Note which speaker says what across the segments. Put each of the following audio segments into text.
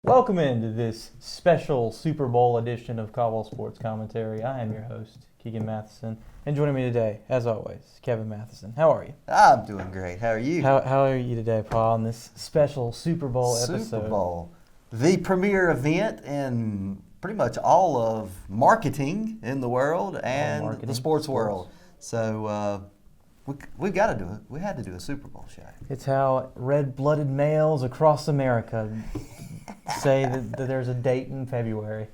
Speaker 1: Welcome into this special Super Bowl edition of Caldwell Sports Commentary. I am your host, Keegan Matheson, and joining me today, as always, Kevin Matheson. How are you?
Speaker 2: I'm doing great. How are you?
Speaker 1: How are you today, Paul, on this special Super Bowl episode?
Speaker 2: Super Bowl, the premier event in pretty much all of marketing in the world and the sports world. So we got to do it. We had to do a Super Bowl show.
Speaker 1: It's how red-blooded males across America say that there's a date in February,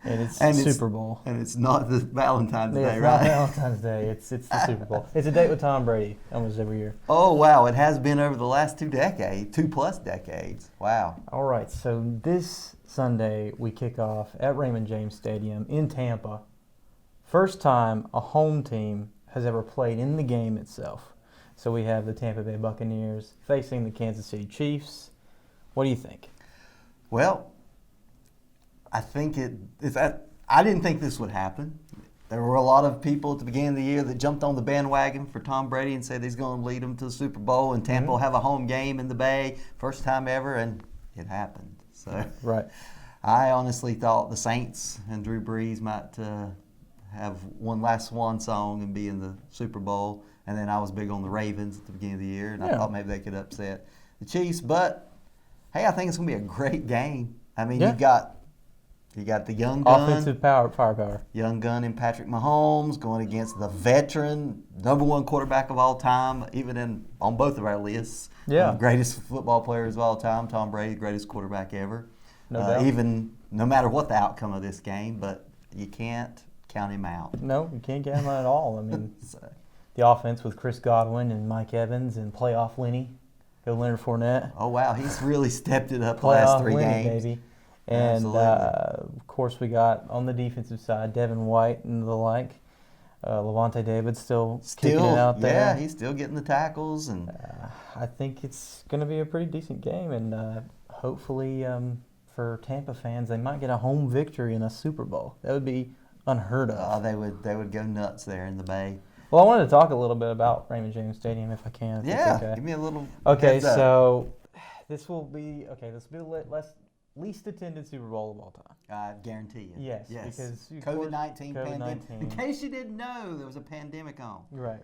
Speaker 1: and it's Super Bowl.
Speaker 2: And it's not the Valentine's Day,
Speaker 1: it's
Speaker 2: right?
Speaker 1: Not Valentine's Day. It's the Super Bowl. It's a date with Tom Brady almost every year.
Speaker 2: Oh, wow. It has been over the last 2+ decades. Wow.
Speaker 1: All right. So this Sunday, we kick off at Raymond James Stadium in Tampa. First time a home team has ever played in the game itself. So we have the Tampa Bay Buccaneers facing the Kansas City Chiefs. What do you think?
Speaker 2: Well, I think I didn't think this would happen. There were a lot of people at the beginning of the year that jumped on the bandwagon for Tom Brady and said he's going to lead them to the Super Bowl, and Tampa will have a home game in the Bay, first time ever, and it happened. So
Speaker 1: right.
Speaker 2: I honestly thought the Saints and Drew Brees might have one last swan song and be in the Super Bowl, and then I was big on the Ravens at the beginning of the year, and I thought maybe they could upset the Chiefs, but hey, I think it's going to be a great game. I mean, you got the young gun.
Speaker 1: Offensive firepower.
Speaker 2: Young gun in Patrick Mahomes going against the veteran, #1 quarterback of all time, even on both of our lists.
Speaker 1: Yeah.
Speaker 2: Greatest football players of all time, Tom Brady, greatest quarterback ever.
Speaker 1: No doubt.
Speaker 2: Even no matter what the outcome of this game, but you can't count him out.
Speaker 1: No, you can't count him out at all. I mean, the offense with Chris Godwin and Mike Evans and playoff Lenny. Go Leonard Fournette.
Speaker 2: Oh, wow. He's really stepped it up the last 3 games.
Speaker 1: Baby. And, of course, we got on the defensive side, Devin White and the like. Levante David still kicking it out there.
Speaker 2: Yeah, he's still getting the tackles. And
Speaker 1: I think it's going to be a pretty decent game. And hopefully for Tampa fans, they might get a home victory in a Super Bowl. That would be unheard of.
Speaker 2: They would go nuts there in the Bay.
Speaker 1: Well, I wanted to talk a little bit about Raymond James Stadium, if I can.
Speaker 2: Yeah,
Speaker 1: okay.
Speaker 2: Give me a little.
Speaker 1: Okay, so this will be the least attended Super Bowl of all time.
Speaker 2: I guarantee you.
Speaker 1: Yes. Because
Speaker 2: COVID-19 pandemic. In case you didn't know, there was a pandemic on.
Speaker 1: Right.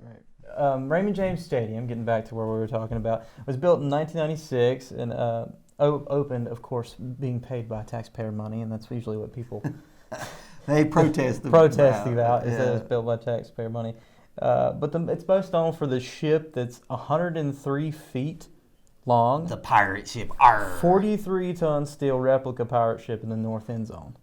Speaker 1: Raymond James Stadium, getting back to where we were talking about, was built in 1996 and opened, of course, being paid by taxpayer money, and that's usually what people
Speaker 2: they protest
Speaker 1: about is that it's built by taxpayer money. But it's most known for the ship that's 103 feet long.
Speaker 2: The pirate ship.
Speaker 1: 43-ton steel replica pirate ship in the north end zone.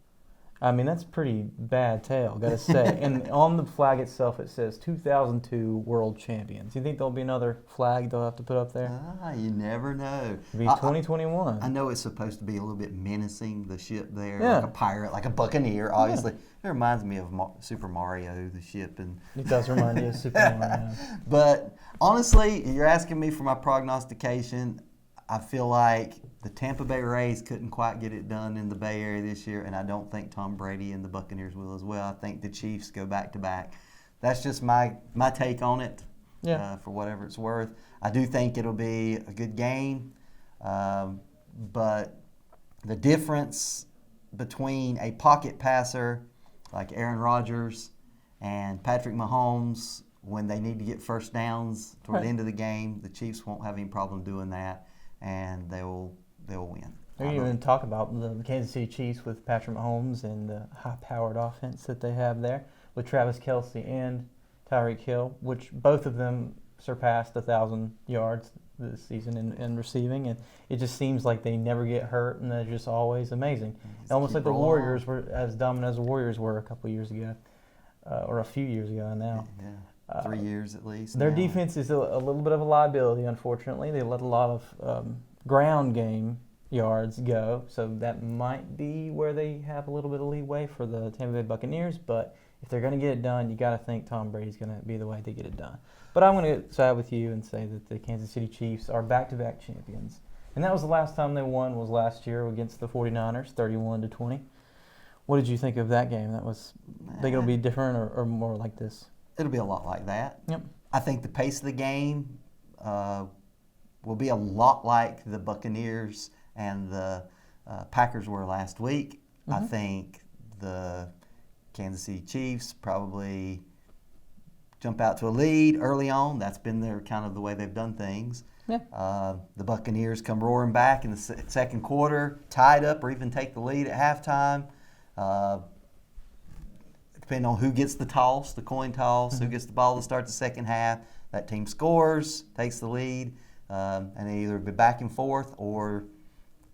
Speaker 1: I mean, that's pretty bad tale, got to say. And on the flag itself, it says 2002 World Champions. You think there'll be another flag they'll have to put up there?
Speaker 2: You never know.
Speaker 1: It'll be 2021.
Speaker 2: I know it's supposed to be a little bit menacing, the ship there,
Speaker 1: like
Speaker 2: a pirate, like a buccaneer, obviously. Yeah. It reminds me of Super Mario, the ship.
Speaker 1: It does remind you of Super Mario.
Speaker 2: But honestly, you're asking me for my prognostication. I feel like the Tampa Bay Rays couldn't quite get it done in the Bay Area this year, and I don't think Tom Brady and the Buccaneers will as well. I think the Chiefs go back-to-back. That's just my take on it, for whatever it's worth. I do think it'll be a good game, but the difference between a pocket passer like Aaron Rodgers and Patrick Mahomes, when they need to get first downs toward the end of the game, the Chiefs won't have any problem doing that, and they'll win.
Speaker 1: We didn't even talk about the Kansas City Chiefs with Patrick Mahomes and the high-powered offense that they have there with Travis Kelce and Tyreek Hill, which both of them surpassed 1,000 yards this season in receiving, and it just seems like they never get hurt, and they're just always amazing. Almost like the Warriors were as dominant as the Warriors were a couple years ago, or a few years ago now.
Speaker 2: Yeah. 3 years at least.
Speaker 1: Their defense is a little bit of a liability, unfortunately. They let a lot of ground game yards go, so that might be where they have a little bit of leeway for the Tampa Bay Buccaneers. But if they're going to get it done, you got to think Tom Brady's going to be the way to get it done. But I'm going to side with you and say that the Kansas City Chiefs are back-to-back champions. And that was the last time they won was last year against the 49ers, 31-20. What did you think of that game? Think it'll be different or more like this?
Speaker 2: It'll be a lot like that.
Speaker 1: Yep.
Speaker 2: I think the pace of the game will be a lot like the Buccaneers and the Packers were last week. I
Speaker 1: Mm-hmm.
Speaker 2: think the Kansas City Chiefs probably jump out to a lead early on. That's been their kind of the way they've done things.
Speaker 1: Yeah.
Speaker 2: The Buccaneers come roaring back in the second quarter, tied up or even take the lead at halftime. Depending on who gets the toss, the coin toss, who gets the ball to start the second half, that team scores, takes the lead, and they either be back and forth or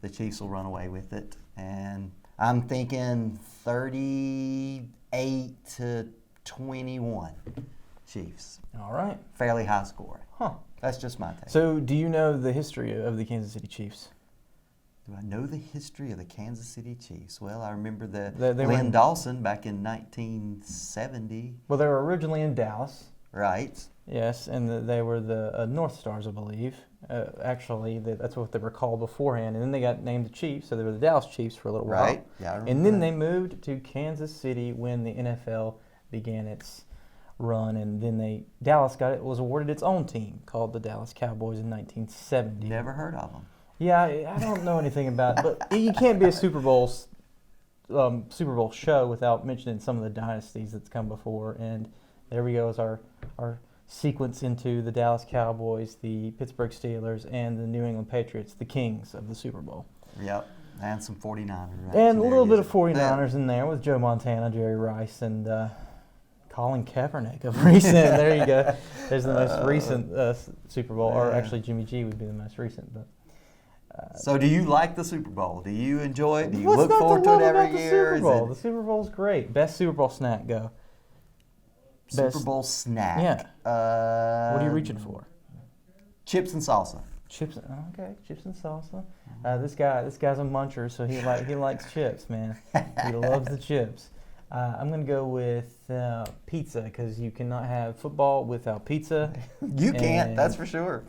Speaker 2: the Chiefs will run away with it. And I'm thinking 38-21 Chiefs.
Speaker 1: All right.
Speaker 2: Fairly high scoring.
Speaker 1: Huh.
Speaker 2: That's just my take.
Speaker 1: So, do you know the history of the Kansas City Chiefs?
Speaker 2: Do I know the history of the Kansas City Chiefs? Well, I remember
Speaker 1: They
Speaker 2: Lynn
Speaker 1: were in-
Speaker 2: Dawson back in 1970.
Speaker 1: Well, they were originally in Dallas.
Speaker 2: Right.
Speaker 1: Yes, and they were the North Stars, I believe. Actually, that's what they were called beforehand. And then they got named the Chiefs, so they were the Dallas Chiefs for a little while.
Speaker 2: Right. Yeah, I remember
Speaker 1: And then
Speaker 2: that.
Speaker 1: they moved to Kansas City when the NFL began its run, and then Dallas was awarded its own team called the Dallas Cowboys in 1970.
Speaker 2: Never heard of them.
Speaker 1: Yeah, I don't know anything about it, but you can't be a Super Bowl show without mentioning some of the dynasties that's come before. And there we go is our sequence into the Dallas Cowboys, the Pittsburgh Steelers, and the New England Patriots, the kings of the Super Bowl.
Speaker 2: Yep. And some 49ers.
Speaker 1: And a little bit of 49ers in there with Joe Montana, Jerry Rice, and Colin Kaepernick of recent. There you go. There's the most recent Super Bowl, or actually Jimmy G would be the most recent. But
Speaker 2: so, do you like the Super Bowl? Do you enjoy it? Do you
Speaker 1: what's
Speaker 2: look
Speaker 1: not
Speaker 2: forward
Speaker 1: to
Speaker 2: to it
Speaker 1: love
Speaker 2: every
Speaker 1: about the
Speaker 2: year?
Speaker 1: Super Bowl? The Super Bowl's great. Best Super Bowl snack, go.
Speaker 2: Super
Speaker 1: Best-
Speaker 2: Bowl snack?
Speaker 1: Yeah. What are you
Speaker 2: Uh,
Speaker 1: reaching for?
Speaker 2: Chips and salsa.
Speaker 1: Chips. Okay, chips and salsa. This guy's a muncher, so he likes chips, man. He loves the chips. I'm gonna go with pizza because you cannot have football without pizza.
Speaker 2: You can't,
Speaker 1: And
Speaker 2: that's for sure.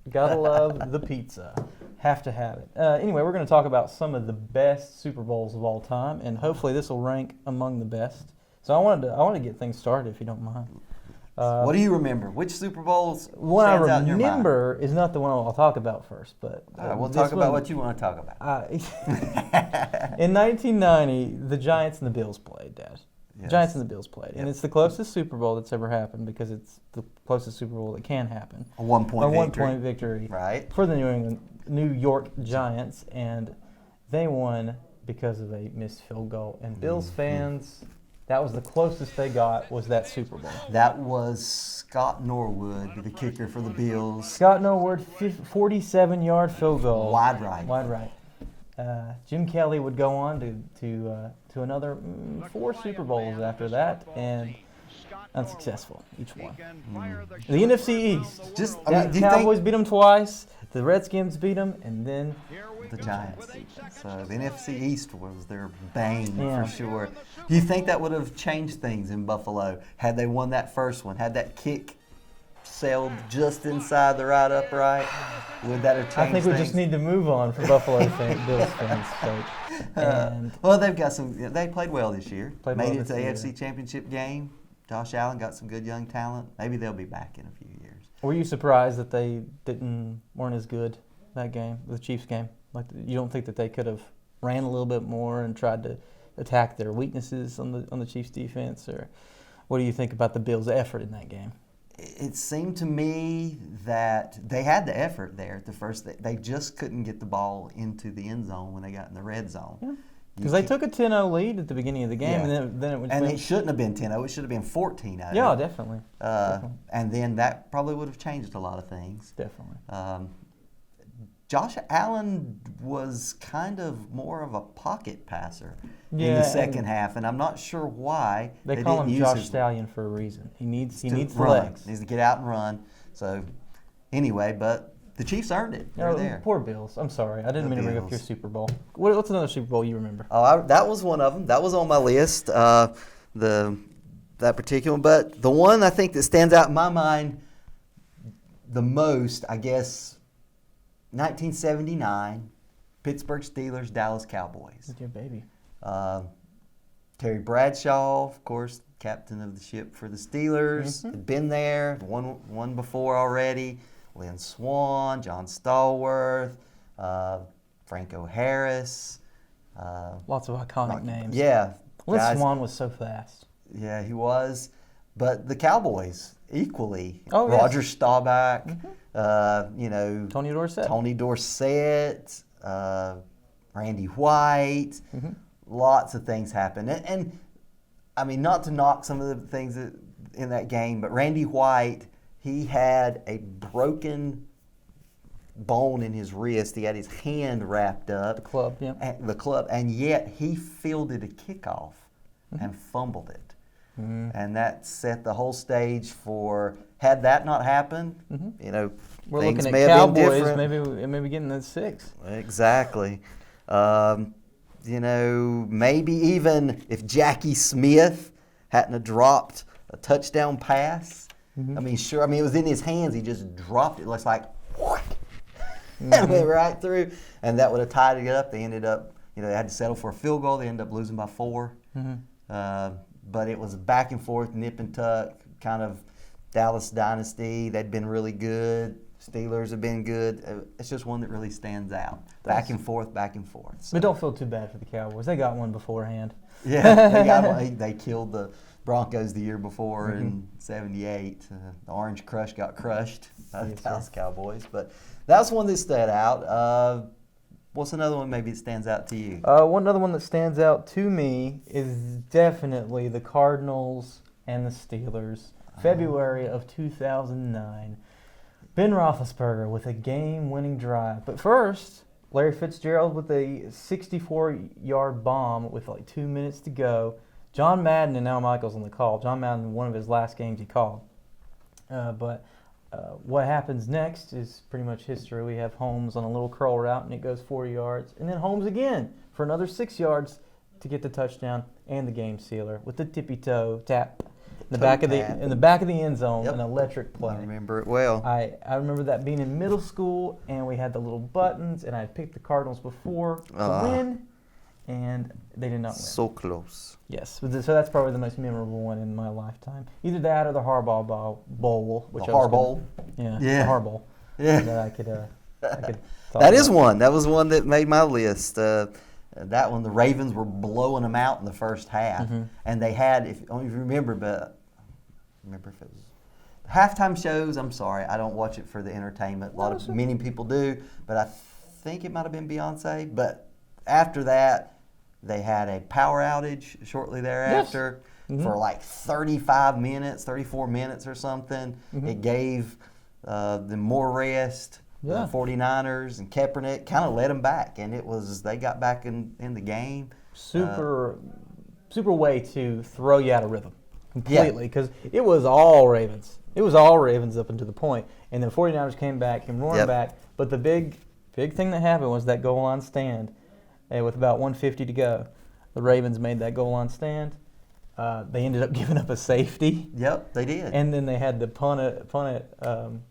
Speaker 1: Gotta love the pizza. Have to have it. Anyway, we're going to talk about some of the best Super Bowls of all time, and hopefully this will rank among the best. So I wanted to get things started, if you don't mind.
Speaker 2: What do you remember? Which Super Bowls
Speaker 1: What I
Speaker 2: stands out in your mind?
Speaker 1: remember is not the one I'll talk about first, but
Speaker 2: All right, we'll
Speaker 1: this
Speaker 2: talk about
Speaker 1: one-
Speaker 2: what you want to talk about.
Speaker 1: In 1990, the Giants and the Bills played, Dad.
Speaker 2: Yes.
Speaker 1: Giants and the Bills played, and
Speaker 2: Yep.
Speaker 1: it's the closest Super Bowl that's ever happened because it's the closest Super Bowl that can happen.
Speaker 2: A 1-point
Speaker 1: A
Speaker 2: victory.
Speaker 1: 1-point victory
Speaker 2: Right.
Speaker 1: for the New York Giants, and they won because of a missed field goal. And Bills fans, that was the closest they got was that Super Bowl.
Speaker 2: That was Scott Norwood, the kicker for the Bills.
Speaker 1: Scott Norwood, 47-yard field goal.
Speaker 2: Wide right.
Speaker 1: Wide right. Jim Kelly would go on to another 4 Super Bowls after that, and unsuccessful each one. The NFC East.
Speaker 2: Just,
Speaker 1: The
Speaker 2: do you
Speaker 1: Cowboys
Speaker 2: think
Speaker 1: beat them twice. The Redskins beat them, and then
Speaker 2: the Giants? So the NFC East was their bane
Speaker 1: Yeah.
Speaker 2: for sure. Do you think that would have changed things in Buffalo had they won that first one? Had that kick sailed just inside the right upright? Would that have changed
Speaker 1: I think we
Speaker 2: things?
Speaker 1: just need to move on for Buffalo Bills fans' sake. And
Speaker 2: Well, they've got some. They played well this year.
Speaker 1: Played
Speaker 2: Made
Speaker 1: well
Speaker 2: it to
Speaker 1: this
Speaker 2: the
Speaker 1: year.
Speaker 2: AFC Championship game. Josh Allen got some good young talent. Maybe they'll be back in a few years.
Speaker 1: were you surprised that they weren't as good that game, the Chiefs game? Like, you don't think that they could have ran a little bit more and tried to attack their weaknesses on the Chiefs defense, or what do you think about the Bills' effort in that game?
Speaker 2: It seemed to me that they had the effort there at the first. They just couldn't get the ball into the end zone when they got in the red zone.
Speaker 1: Yeah. Because they took a 10-0 lead at the beginning of the game,
Speaker 2: Yeah.
Speaker 1: and then it went.
Speaker 2: And it shouldn't have been 10-0. It should have been 14-0.
Speaker 1: Yeah, definitely.
Speaker 2: And then that probably would have changed a lot of things.
Speaker 1: Definitely.
Speaker 2: Josh Allen was kind of more of a pocket passer in
Speaker 1: Yeah,
Speaker 2: the second
Speaker 1: and
Speaker 2: half, and I'm not sure why
Speaker 1: They call
Speaker 2: didn't
Speaker 1: him
Speaker 2: use
Speaker 1: Josh
Speaker 2: his
Speaker 1: Stallion for a reason. He needs
Speaker 2: to
Speaker 1: the
Speaker 2: run.
Speaker 1: legs.
Speaker 2: Needs to get out and run. So anyway, but the Chiefs earned it. They're there.
Speaker 1: Poor Bills. I'm sorry. I didn't
Speaker 2: The
Speaker 1: mean to bring up
Speaker 2: Bills.
Speaker 1: your Super Bowl. What's another Super Bowl you remember?
Speaker 2: Oh, that was one of them. That was on my list. That particular one, but the one I think that stands out in my mind the most, I guess, 1979, Pittsburgh Steelers, Dallas Cowboys.
Speaker 1: With your baby.
Speaker 2: Terry Bradshaw, of course, captain of the ship for the Steelers, had been there, won before already. Lynn Swann, John Stallworth, Franco Harris.
Speaker 1: Lots of iconic names.
Speaker 2: Yeah.
Speaker 1: Lynn
Speaker 2: guys.
Speaker 1: Swann was so fast.
Speaker 2: Yeah, he was. But the Cowboys, equally.
Speaker 1: Oh, yes.
Speaker 2: Roger Staubach,
Speaker 1: Tony Dorsett.
Speaker 2: Tony Dorsett, Randy White. Lots of things happened. And I mean, not to knock some of the things in that game, but Randy White, he had a broken bone in his wrist. He had his hand wrapped up.
Speaker 1: The club, yeah.
Speaker 2: At the club, and yet he fielded a kickoff and fumbled it. And that set the whole stage for, had that not happened,
Speaker 1: We're
Speaker 2: things
Speaker 1: looking at
Speaker 2: may have been
Speaker 1: Cowboys
Speaker 2: different.
Speaker 1: maybe getting the 6.
Speaker 2: Exactly. Maybe even if Jackie Smith hadn't have dropped a touchdown pass. I mean, sure. I mean, it was in his hands. He just dropped it. It looks like, and went right through. And that would have tied it up. They ended up, they had to settle for a field goal. They ended up losing by 4. But it was back and forth, nip and tuck, kind of Dallas dynasty. They'd been really good. Steelers have been good. It's just one that really stands out. Back and forth, back and forth. So.
Speaker 1: But don't feel too bad for the Cowboys. They got one beforehand.
Speaker 2: Yeah, they got one. They killed the Broncos the year before in '78. The Orange Crush got crushed by the Dallas Cowboys. But that's one that stood out. What's another one maybe that stands out to you?
Speaker 1: One other one that stands out to me is definitely the Cardinals and the Steelers. February of 2009. Ben Roethlisberger with a game-winning drive. But first, Larry Fitzgerald with a 64-yard bomb with like 2 minutes to go. John Madden and Al Michaels on the call. John Madden, one of his last games he called. But what happens next is pretty much history. We have Holmes on a little curl route, and it goes 4 yards. And then Holmes again for another 6 yards to get the touchdown and the game sealer with the tippy toe tap in the back of the end zone. An electric play.
Speaker 2: I remember it well.
Speaker 1: I remember that being in middle school, and we had the little buttons, and I had picked the Cardinals before to win, and they did not win.
Speaker 2: So close.
Speaker 1: Yes, so that's probably the most memorable one in my lifetime. Either that or the Harbaugh Bowl, which
Speaker 2: the Harbaugh.
Speaker 1: The Harbaugh.
Speaker 2: Yeah,
Speaker 1: that I could talk
Speaker 2: that is
Speaker 1: about.
Speaker 2: one. That was one that made my list. That one, the Ravens were blowing them out in the first half, and they had, if you remember, but remember if it was halftime shows. I'm sorry, I don't watch it for the entertainment. Many people do, but I think it might have been Beyonce. But after that, they had a power outage shortly thereafter for like 35 minutes, 34 minutes or something. It gave them more rest. The 49ers and Kaepernick kind of led them back, and they got back in the game.
Speaker 1: Super way to throw you out of rhythm completely, because it was all Ravens. It was all Ravens up until the point, and the 49ers came roaring back. But the big thing that happened was that goal line stand, with about 150 to go. The Ravens made that goal line stand. They ended up giving up a safety.
Speaker 2: Yep, they did.
Speaker 1: And then they had the punt it.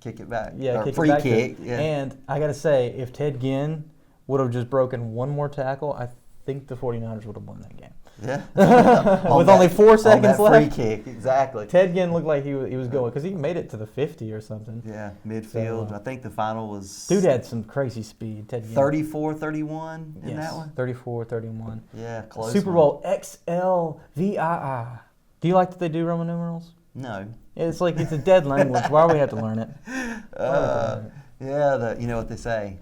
Speaker 2: Kick it back.
Speaker 1: Yeah,
Speaker 2: or free kick. Yeah.
Speaker 1: And I got to say, if Ted Ginn would have just broken one more tackle, I think the 49ers would have won that game.
Speaker 2: Yeah.
Speaker 1: With only 4 seconds left.
Speaker 2: Free kick, exactly.
Speaker 1: Ted Ginn looked like he was going, because he made it to the 50 or something.
Speaker 2: Yeah, midfield. I think the final was...
Speaker 1: Dude had some crazy speed, Ted Ginn.
Speaker 2: 34-31 in that one?
Speaker 1: 34-31.
Speaker 2: Yeah, close.
Speaker 1: Superbowl XLVII. Do you like that they do Roman numerals?
Speaker 2: No.
Speaker 1: It's like it's a dead language. Why do we have to learn it?
Speaker 2: Yeah, you know what they say.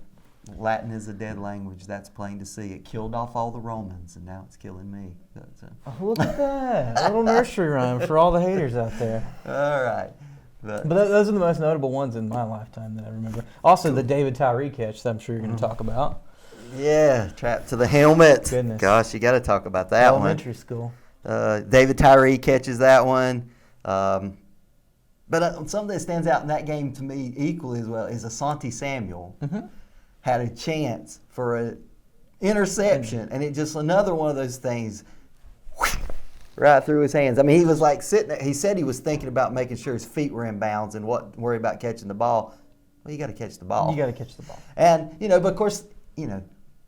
Speaker 2: Latin is a dead language. That's plain to see. It killed off all the Romans, and now it's killing me.
Speaker 1: Look at that. A little nursery rhyme for all the haters out there.
Speaker 2: All right. But
Speaker 1: those are the most notable ones in my lifetime that I remember. Also, the David Tyree catch that I'm sure you're going to talk about.
Speaker 2: Yeah, trapped to the helmet.
Speaker 1: Goodness.
Speaker 2: Gosh, you got to talk about that
Speaker 1: Elementary school.
Speaker 2: David Tyree catches that one. But something that stands out in that game to me equally as well is Asante Samuel had a chance for an interception, and it just another one of those things right through his hands. I mean, he was like sitting there. He said he was thinking about making sure his feet were in bounds and worry about catching the ball. Well, you got to catch the ball.
Speaker 1: You got to catch the ball.
Speaker 2: And, but of course,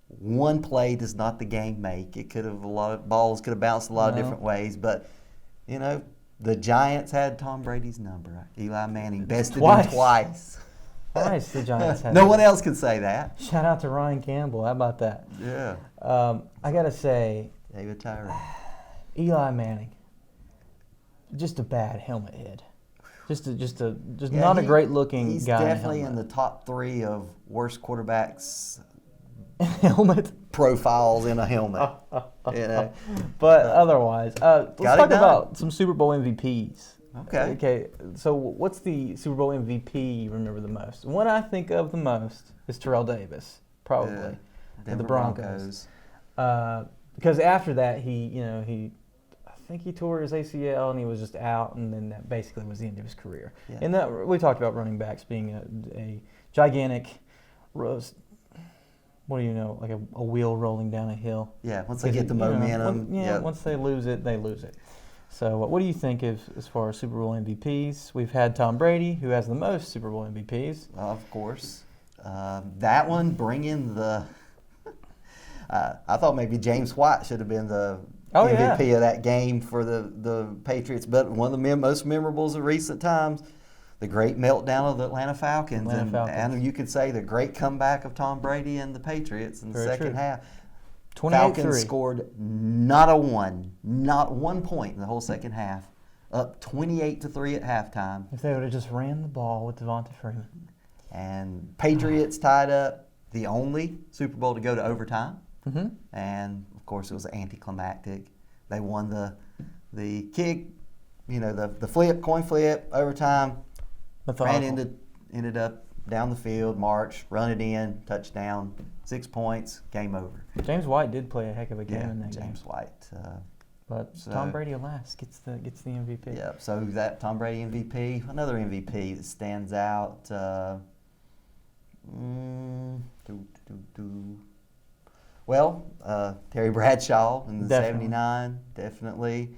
Speaker 2: one play does not the game make. It could have, a lot of balls could have bounced a lot of different ways, but, the Giants had Tom Brady's number. Eli Manning bested him twice.
Speaker 1: surprised the Giants had
Speaker 2: No one else can say that.
Speaker 1: Shout out to Ryan Campbell. How about that?
Speaker 2: Yeah.
Speaker 1: I got to say,
Speaker 2: David Tyree.
Speaker 1: Eli Manning, just a bad helmet head. Just
Speaker 2: Yeah,
Speaker 1: not a great looking
Speaker 2: he's
Speaker 1: guy.
Speaker 2: definitely in the top 3 of worst quarterbacks
Speaker 1: helmet.
Speaker 2: profiles in a helmet. You know?
Speaker 1: But otherwise, let's
Speaker 2: Got it
Speaker 1: talk
Speaker 2: done.
Speaker 1: about some Super Bowl MVPs.
Speaker 2: Okay.
Speaker 1: Okay. So, what's the Super Bowl MVP you remember the most? One I think of the most is Terrell Davis, probably,
Speaker 2: Yeah.
Speaker 1: with
Speaker 2: Denver
Speaker 1: the Broncos. Because after that, I think he tore his ACL and he was just out, and then that basically was the end of his career.
Speaker 2: Yeah.
Speaker 1: And that we talked about running backs being a gigantic rose. What do you know? Like a wheel rolling down a hill.
Speaker 2: Yeah, once they get the momentum.
Speaker 1: Once they lose it, they lose it. So, what do you think as far as Super Bowl MVPs? We've had Tom Brady, who has the most Super Bowl MVPs.
Speaker 2: Of course. That one, bringing the. I thought maybe James White should have been the MVP of that game for the Patriots, but one of the most memorables of recent times, the great meltdown of the Atlanta Falcons. And you could say the great comeback of Tom Brady and the Patriots in the second half. Falcons scored not one point in the whole second half, up 28-3 at halftime.
Speaker 1: If they would have just ran the ball with Devonta Freeman.
Speaker 2: And Patriots tied up the only Super Bowl to go to overtime.
Speaker 1: Mm-hmm.
Speaker 2: And, of course, it was anticlimactic. They won the kick, the coin flip, overtime. Ended up down the field, march, run it in, touchdown, 6 points, game over.
Speaker 1: James White did play a heck of a game in that game.
Speaker 2: James White.
Speaker 1: But Tom Brady, alas, gets the MVP.
Speaker 2: Yeah, so that Tom Brady MVP, another MVP that stands out. Terry Bradshaw in the
Speaker 1: Definitely.
Speaker 2: 79, definitely.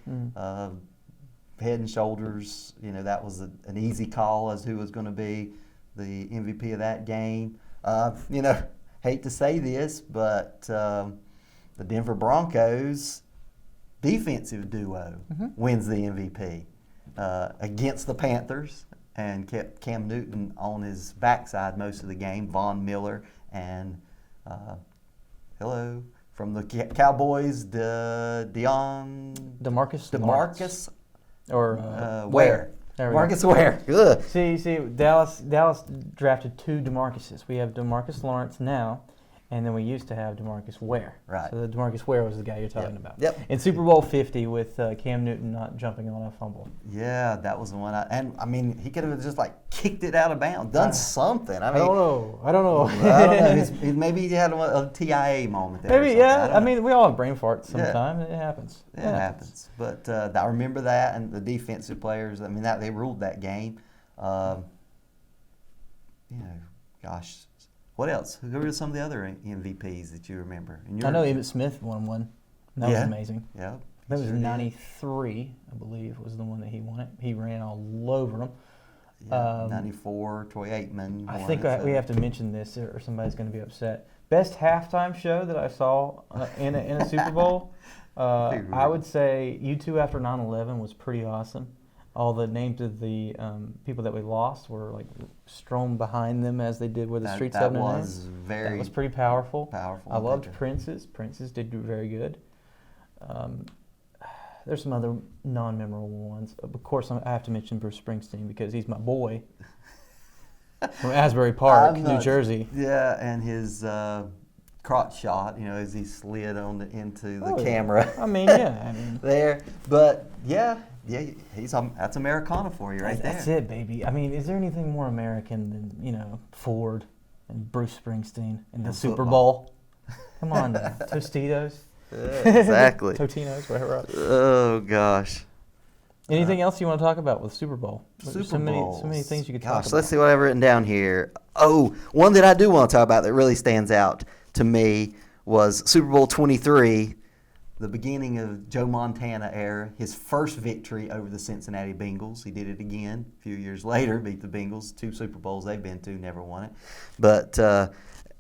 Speaker 2: Head and shoulders, that was an easy call as who was going to be the MVP of that game. Hate to say this, but the Denver Broncos defensive duo wins the MVP against the Panthers and kept Cam Newton on his backside most of the game. Von Miller and from the Cowboys, DeMarcus Ware. Marcus Ware. Ugh.
Speaker 1: See, Dallas drafted 2 DeMarcuses. We have DeMarcus Lawrence now, and then we used to have DeMarcus Ware.
Speaker 2: Right.
Speaker 1: So the DeMarcus Ware was the guy you're talking about.
Speaker 2: Yep.
Speaker 1: In Super Bowl 50 with Cam Newton not jumping on a fumble.
Speaker 2: Yeah, that was the one. He could have just kicked it out of bounds, done something.
Speaker 1: I don't know. I don't know.
Speaker 2: Maybe he had a TIA moment there.
Speaker 1: Maybe, yeah. We all have brain farts sometimes. Yeah. It happens.
Speaker 2: It happens. But I remember that, and the defensive players. They ruled that game. Gosh, what else? Who were some of the other MVPs that you remember?
Speaker 1: I know Emmitt Smith won one. That was amazing.
Speaker 2: Yeah.
Speaker 1: That was 93, I believe, was the one that he won it. He ran all over them.
Speaker 2: Yeah, 94, Troy Aikman.
Speaker 1: I think we have to mention this, or somebody's going to be upset. Best halftime show that I saw in a Super Bowl, I would say U2 after 9/11 was pretty awesome. All the names of the people that we lost were strewn behind them as they did with the Streets of That was pretty powerful. I loved Prince's. Prince's did very good. There's some other non-memorable ones. Of course, I have to mention Bruce Springsteen because he's my boy from Asbury Park, New Jersey.
Speaker 2: Yeah, and his crotch shot, as he slid into the camera. There, but that's Americana for you, right there.
Speaker 1: That's it, baby. Is there anything more American than Ford and Bruce Springsteen and the Super Bowl? Come on, now. Tostitos.
Speaker 2: Exactly.
Speaker 1: Totinos, whatever else.
Speaker 2: Oh gosh.
Speaker 1: Anything else you want to talk about with Super Bowl?
Speaker 2: So many
Speaker 1: things you could talk about.
Speaker 2: Let's see what I've written down here. Oh, one that I do want to talk about that really stands out to me was Super Bowl 23, the beginning of Joe Montana era, his first victory over the Cincinnati Bengals. He did it again a few years later, beat the Bengals. 2 Super Bowls they've been to, never won it. But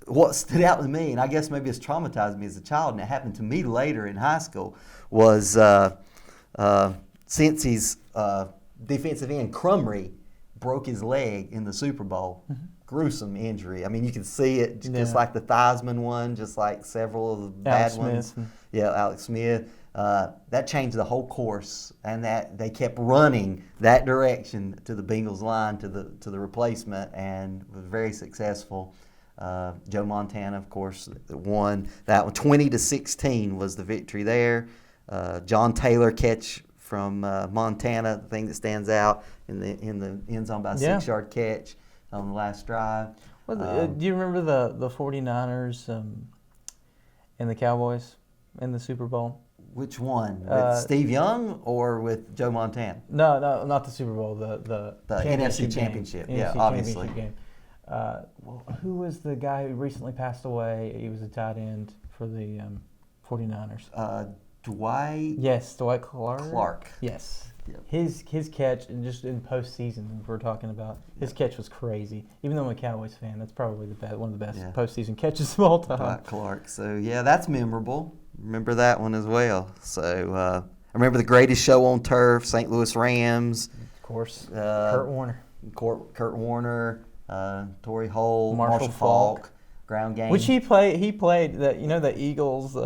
Speaker 2: what stood out to me, and I guess maybe it's traumatized me as a child, and it happened to me later in high school, was Cincy's defensive end, Crumry, broke his leg in the Super Bowl. gruesome injury. I mean, you can see it just
Speaker 1: Yeah.
Speaker 2: like the Theismann one, just like several of the bad
Speaker 1: Alex
Speaker 2: ones.
Speaker 1: Smith.
Speaker 2: Yeah, Alex Smith. That changed the whole course, and that they kept running that direction to the Bengals line to the replacement, and was very successful. Joe Montana, of course, won that one. 20-16 was the victory there. John Taylor catch from Montana, the thing that stands out in the end zone by a 6-yard catch on the last drive.
Speaker 1: Well, do you remember the 49ers and the Cowboys in the Super Bowl?
Speaker 2: Which one? With Steve Young or with Joe Montana?
Speaker 1: No, not the Super Bowl. The
Speaker 2: NFC Championship.
Speaker 1: Game.
Speaker 2: Yeah,
Speaker 1: NFC
Speaker 2: obviously.
Speaker 1: Championship game. Well, who was the guy who recently passed away? He was a tight end for the 49ers.
Speaker 2: Dwight.
Speaker 1: Yes, Dwight Clark.
Speaker 2: Clark.
Speaker 1: Yes.
Speaker 2: Yep.
Speaker 1: His catch, and just in postseason, if we're talking about, his catch was crazy. Even though I'm a Cowboys fan, that's probably one of the best postseason catches of all time.
Speaker 2: Dwight Clark. So, yeah, that's memorable. Remember that one as well. So, I remember the greatest show on turf, St. Louis Rams.
Speaker 1: Of course, Kurt Warner.
Speaker 2: Kurt Warner, Torrey Holt,
Speaker 1: Marshall
Speaker 2: Falk. Ground game.
Speaker 1: Which he played the Eagles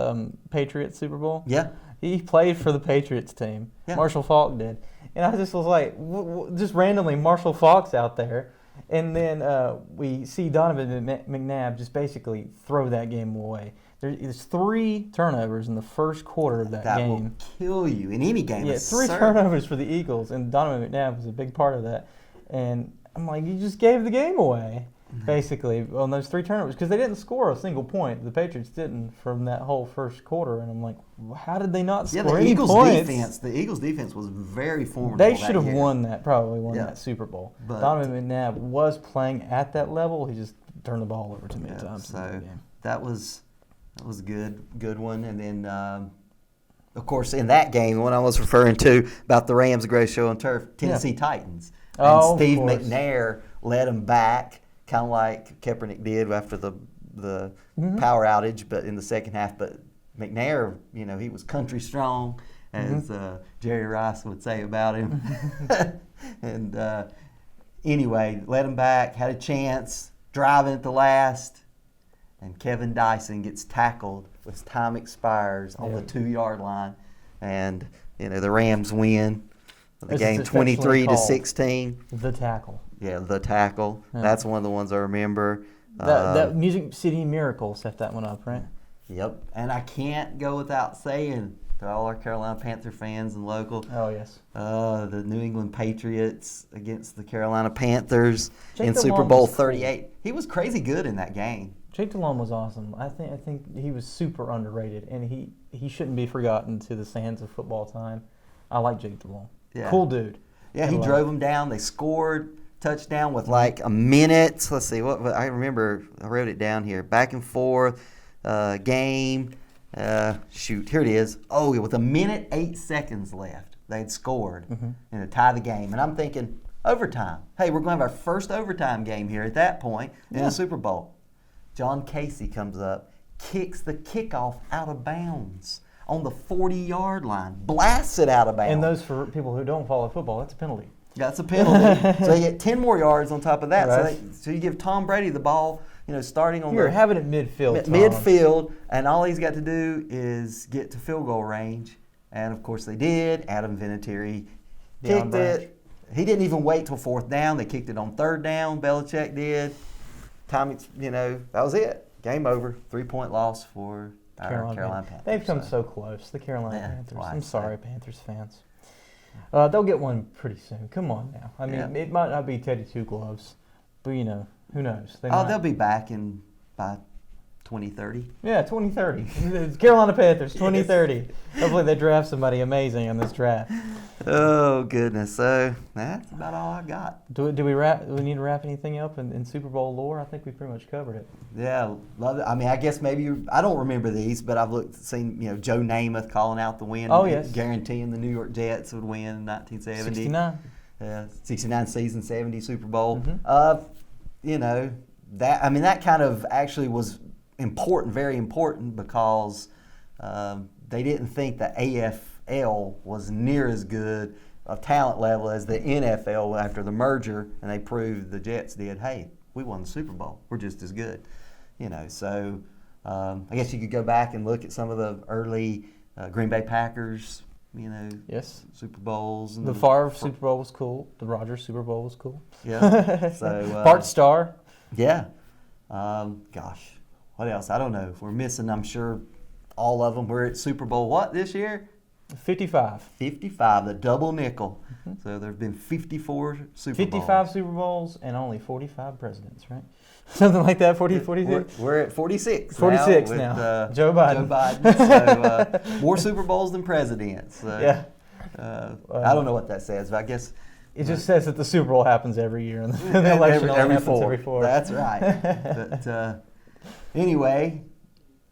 Speaker 1: Patriots Super Bowl?
Speaker 2: Yeah.
Speaker 1: He played for the Patriots team. Yeah. Marshall Falk did. And I just was like, just randomly, Marshall Falk's out there. And then we see Donovan McNabb just basically throw that game away. There's 3 turnovers in the first quarter of that game.
Speaker 2: That will kill you in any game.
Speaker 1: Yeah, 3 turnovers for the Eagles, and Donovan McNabb was a big part of that. And I'm like, you just gave the game away, basically, on those 3 turnovers, because they didn't score a single point. The Patriots didn't from that whole first quarter, and I'm like, how did they not score any points?
Speaker 2: The Eagles defense was very formidable.
Speaker 1: They should have won that Super Bowl.
Speaker 2: But
Speaker 1: Donovan McNabb was playing at that level. He just turned the ball over too many times.
Speaker 2: So that was a good one. And then, of course, in that game, the one I was referring to about the Rams, the greatest show on turf, Tennessee Titans. And Steve McNair led them back, kind of like Kaepernick did after the power outage, but in the second half. But McNair, he was country strong, as Jerry Rice would say about him. And anyway, led them back, had a chance, driving at the last. And Kevin Dyson gets tackled as time expires on the 2-yard line. And, the Rams win the game 23-16.
Speaker 1: The tackle.
Speaker 2: Yeah, the tackle. Yeah. That's one of the ones I remember.
Speaker 1: That Music City Miracle set that one up, right?
Speaker 2: Yep. And I can't go without saying to all our Carolina Panther fans and local.
Speaker 1: Oh, yes.
Speaker 2: The New England Patriots against the Carolina Panthers
Speaker 1: Jake
Speaker 2: in Super Bowl 38. Cool. He was crazy good in that game.
Speaker 1: Jake Delhomme was awesome. I think he was super underrated, and he shouldn't be forgotten to the sands of football time. I like Jake Delhomme. Yeah. Cool dude.
Speaker 2: Yeah, he drove them down. They scored touchdown with like a minute. Let's see what I remember. I wrote it down here. Back and forth game. Shoot, here it is. Oh, yeah, with a minute 8 seconds left, they had scored to tie the game. And I'm thinking overtime. Hey, we're going to have our first overtime game here at that point in the Super Bowl. John Casey comes up, kicks the kickoff out of bounds on the 40-yard line, blasts it out of bounds.
Speaker 1: And those, for people who don't follow football, that's a penalty.
Speaker 2: That's a penalty. So they get 10 more yards on top of that.
Speaker 1: Right.
Speaker 2: So you give Tom Brady the ball, starting on
Speaker 1: You're having it midfield, Tom.
Speaker 2: Midfield, and all he's got to do is get to field goal range. And, of course, they did. Adam Vinatieri kicked it. He didn't even wait till 4th down. They kicked it on 3rd down. Belichick did. That was it. Game over. 3-point loss for our Carolina Panthers.
Speaker 1: They've come so close, the Carolina Panthers. I'm sorry, Panthers fans. They'll get one pretty soon. Come on now. I mean, it might not be Teddy Two Gloves, but who knows?
Speaker 2: They'll be back by 2030.
Speaker 1: Yeah, 2030. It's Carolina Panthers, 2030. Yes. Hopefully they draft somebody amazing in this draft.
Speaker 2: Oh, goodness. So that's about all I got.
Speaker 1: Do we need to wrap anything up in Super Bowl lore? I think we pretty much covered it.
Speaker 2: Yeah, love it. I mean, I guess maybe I don't remember these, but I've seen Joe Namath calling out the win.
Speaker 1: Oh, yes.
Speaker 2: Guaranteeing the New York Jets would win in 1970.
Speaker 1: 69.
Speaker 2: 69 season, 70 Super Bowl. That kind of actually was important, very important, because they didn't think the AFL was near as good a talent level as the NFL after the merger, and they proved, the Jets did, hey, we won the Super Bowl. We're just as good. So I guess you could go back and look at some of the early Green Bay Packers,
Speaker 1: Yes.
Speaker 2: Super Bowls. And
Speaker 1: The Favre Super Bowl was cool. The Rodgers Super Bowl was cool.
Speaker 2: Yeah. So
Speaker 1: Bart Starr.
Speaker 2: Yeah. Gosh, what else? I don't know. If we're missing, I'm sure all of them. We're at Super Bowl what this year?
Speaker 1: 55.
Speaker 2: 55, the double nickel. So there have been 54 Super Bowls.
Speaker 1: 55 Super Bowls and only 45 presidents, right? Something like that, 46?
Speaker 2: We're at 46
Speaker 1: 46
Speaker 2: now.
Speaker 1: now.
Speaker 2: With,
Speaker 1: Joe Biden.
Speaker 2: Joe Biden. So more Super Bowls than presidents. So,
Speaker 1: Yeah.
Speaker 2: I don't know what that says, but I guess
Speaker 1: It just says that the Super Bowl happens every year and the election only happens every four.
Speaker 2: That's right. But anyway,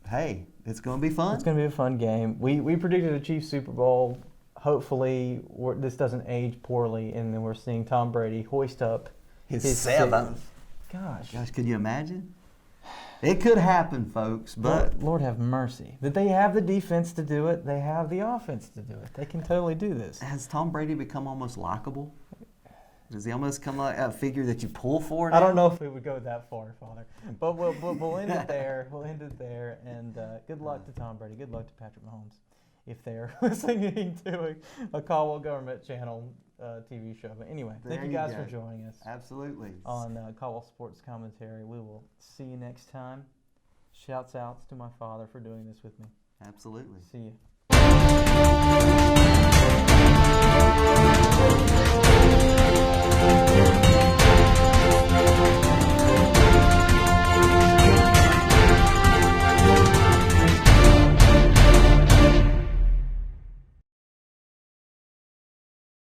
Speaker 2: hey, it's going to be fun.
Speaker 1: It's going to be a fun game. We predicted a Chiefs Super Bowl. Hopefully, this doesn't age poorly, and then we're seeing Tom Brady hoist up
Speaker 2: his seventh.
Speaker 1: Gosh,
Speaker 2: could you imagine? It could happen, folks, but
Speaker 1: Lord have mercy. That they have the defense to do it. They have the offense to do it. They can totally do this.
Speaker 2: Has Tom Brady become almost likable? Does he almost come like a figure that you pull for now?
Speaker 1: I don't know if we would go that far, Father. But we'll end it there. We'll end it there. And good luck to Tom Brady. Good luck to Patrick Mahomes if they're listening to a Caldwell Government Channel TV show. But anyway, thank you guys for joining us.
Speaker 2: Absolutely.
Speaker 1: On Caldwell Sports Commentary. We will see you next time. Shouts outs to my father for doing this with me.
Speaker 2: Absolutely.
Speaker 1: See you.